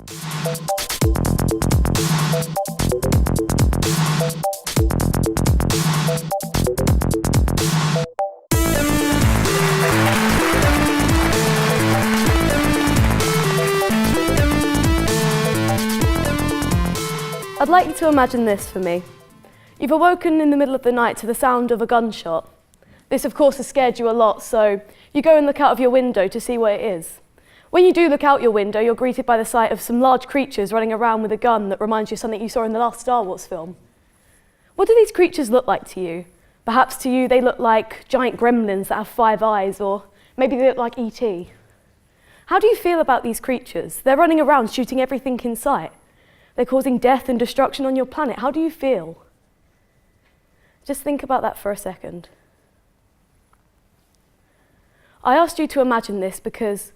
I'd like you to imagine this for me. You've awoken in the middle of the night to the sound of a gunshot. This, of course, has scared you a lot, so you go and look out of your window to see what it is. When you do look out your window, you're greeted by the sight of some large creatures running around with a gun that reminds you of something you saw in the last Star Wars film. What do these creatures look like to you? Perhaps to you they look like giant gremlins that have 5 eyes, or maybe they look like E.T. How do you feel about these creatures? They're running around shooting everything in sight. They're causing death and destruction on your planet. How do you feel? Just think about that for a second. I asked you to imagine this because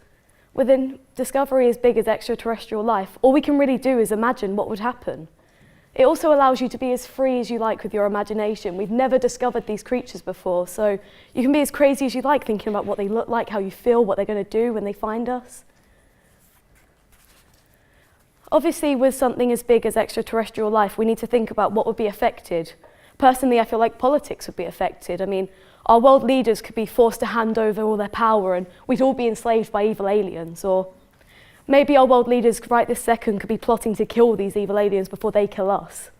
with a discovery as big as extraterrestrial life, all we can really do is imagine what would happen. It also allows you to be as free as you like with your imagination. We've never discovered these creatures before, so you can be as crazy as you like thinking about what they look like, how you feel, what they're going to do when they find us. Obviously, with something as big as extraterrestrial life, we need to think about what would be affected. Personally, I feel like politics would be affected. I mean, our world leaders could be forced to hand over all their power and we'd all be enslaved by evil aliens. Or maybe our world leaders right this second could be plotting to kill these evil aliens before they kill us.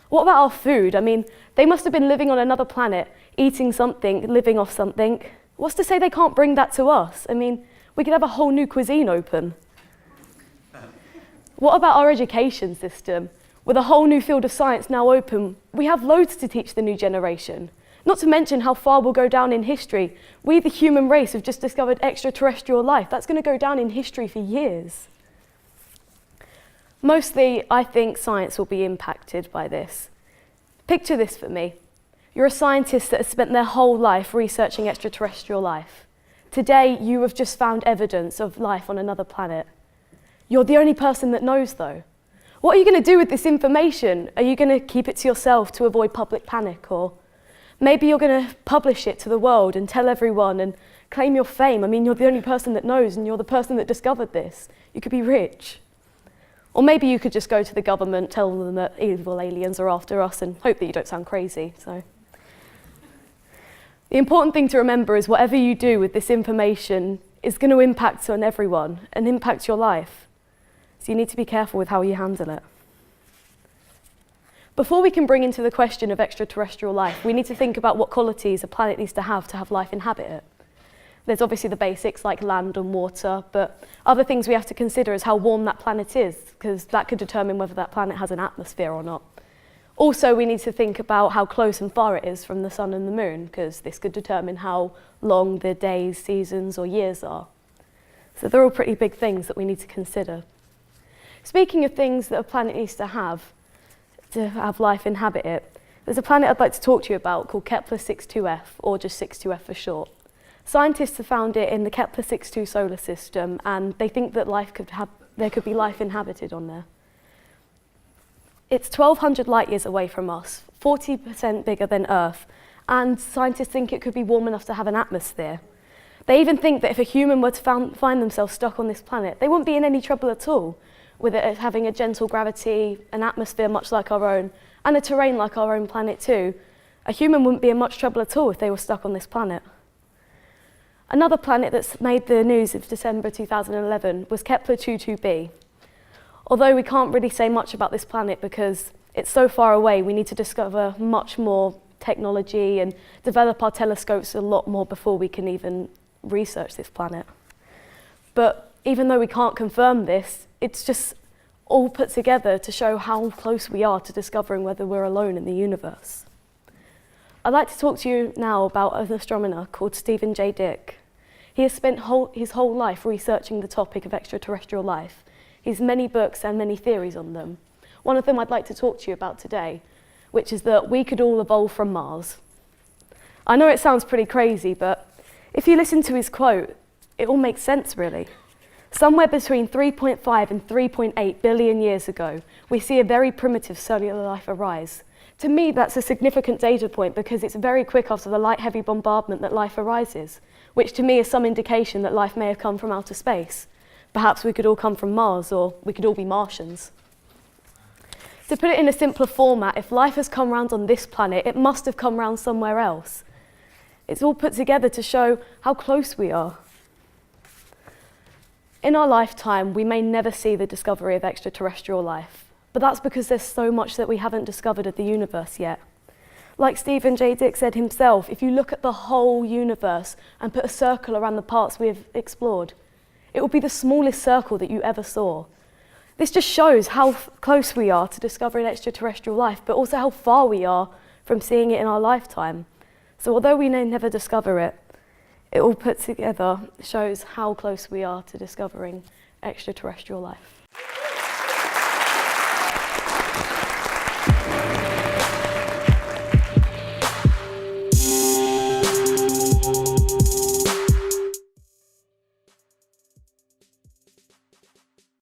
What about our food? I mean, they must have been living on another planet, eating something, living off something. What's to say they can't bring that to us? I mean, we could have a whole new cuisine open. What about our education system? With a whole new field of science now open, we have loads to teach the new generation. Not to mention how far we'll go down in history. We, the human race, have just discovered extraterrestrial life. That's going to go down in history for years. Mostly, I think science will be impacted by this. Picture this for me. You're a scientist that has spent their whole life researching extraterrestrial life. Today, you have just found evidence of life on another planet. You're the only person that knows, though. What are you going to do with this information? Are you going to keep it to yourself to avoid public panic? Or maybe you're going to publish it to the world and tell everyone and claim your fame. I mean, you're the only person that knows and you're the person that discovered this. You could be rich. Or maybe you could just go to the government, tell them that evil aliens are after us and hope that you don't sound crazy. So, the important thing to remember is whatever you do with this information is going to impact on everyone and impact your life. So you need to be careful with how you handle it. Before we can bring into the question of extraterrestrial life, we need to think about what qualities a planet needs to have life inhabit it. There's obviously the basics like land and water, but other things we have to consider is how warm that planet is, because that could determine whether that planet has an atmosphere or not. Also, we need to think about how close and far it is from the sun and the moon, because this could determine how long the days, seasons, or years are. So they're all pretty big things that we need to consider. Speaking of things that a planet needs to have life inhabit it, there's a planet I'd like to talk to you about called Kepler 62f, or just 62f for short. Scientists have found it in the Kepler 62 solar system, and they think that there could be life inhabited on there. It's 1,200 light years away from us, 40% bigger than Earth, and scientists think it could be warm enough to have an atmosphere. They even think that if a human were to find themselves stuck on this planet, they wouldn't be in any trouble at all, with it having a gentle gravity, an atmosphere much like our own, and a terrain like our own planet too. A human wouldn't be in much trouble at all if they were stuck on this planet. Another planet that's made the news of December 2011 was Kepler 22b. Although we can't really say much about this planet because it's so far away, we need to discover much more technology and develop our telescopes a lot more before we can even research this planet. But even though we can't confirm this, it's just all put together to show how close we are to discovering whether we're alone in the universe. I'd like to talk to you now about an astronomer called Stephen J. Dick. He has spent his whole life researching the topic of extraterrestrial life. He has many books and many theories on them. One of them I'd like to talk to you about today, which is that we could all evolve from Mars. I know it sounds pretty crazy, but if you listen to his quote, it all makes sense really. Somewhere between 3.5 and 3.8 billion years ago, we see a very primitive cellular life arise. To me, that's a significant data point because it's very quick after the light-heavy bombardment that life arises, which to me is some indication that life may have come from outer space. Perhaps we could all come from Mars, or we could all be Martians. To put it in a simpler format, if life has come round on this planet, it must have come round somewhere else. It's all put together to show how close we are. In our lifetime, we may never see the discovery of extraterrestrial life, but that's because there's so much that we haven't discovered of the universe yet. Like Stephen J. Dick said himself, if you look at the whole universe and put a circle around the parts we have explored, it will be the smallest circle that you ever saw. This just shows how close we are to discovering extraterrestrial life, but also how far we are from seeing it in our lifetime. So although we may never discover it, it all put together shows how close we are to discovering extraterrestrial life.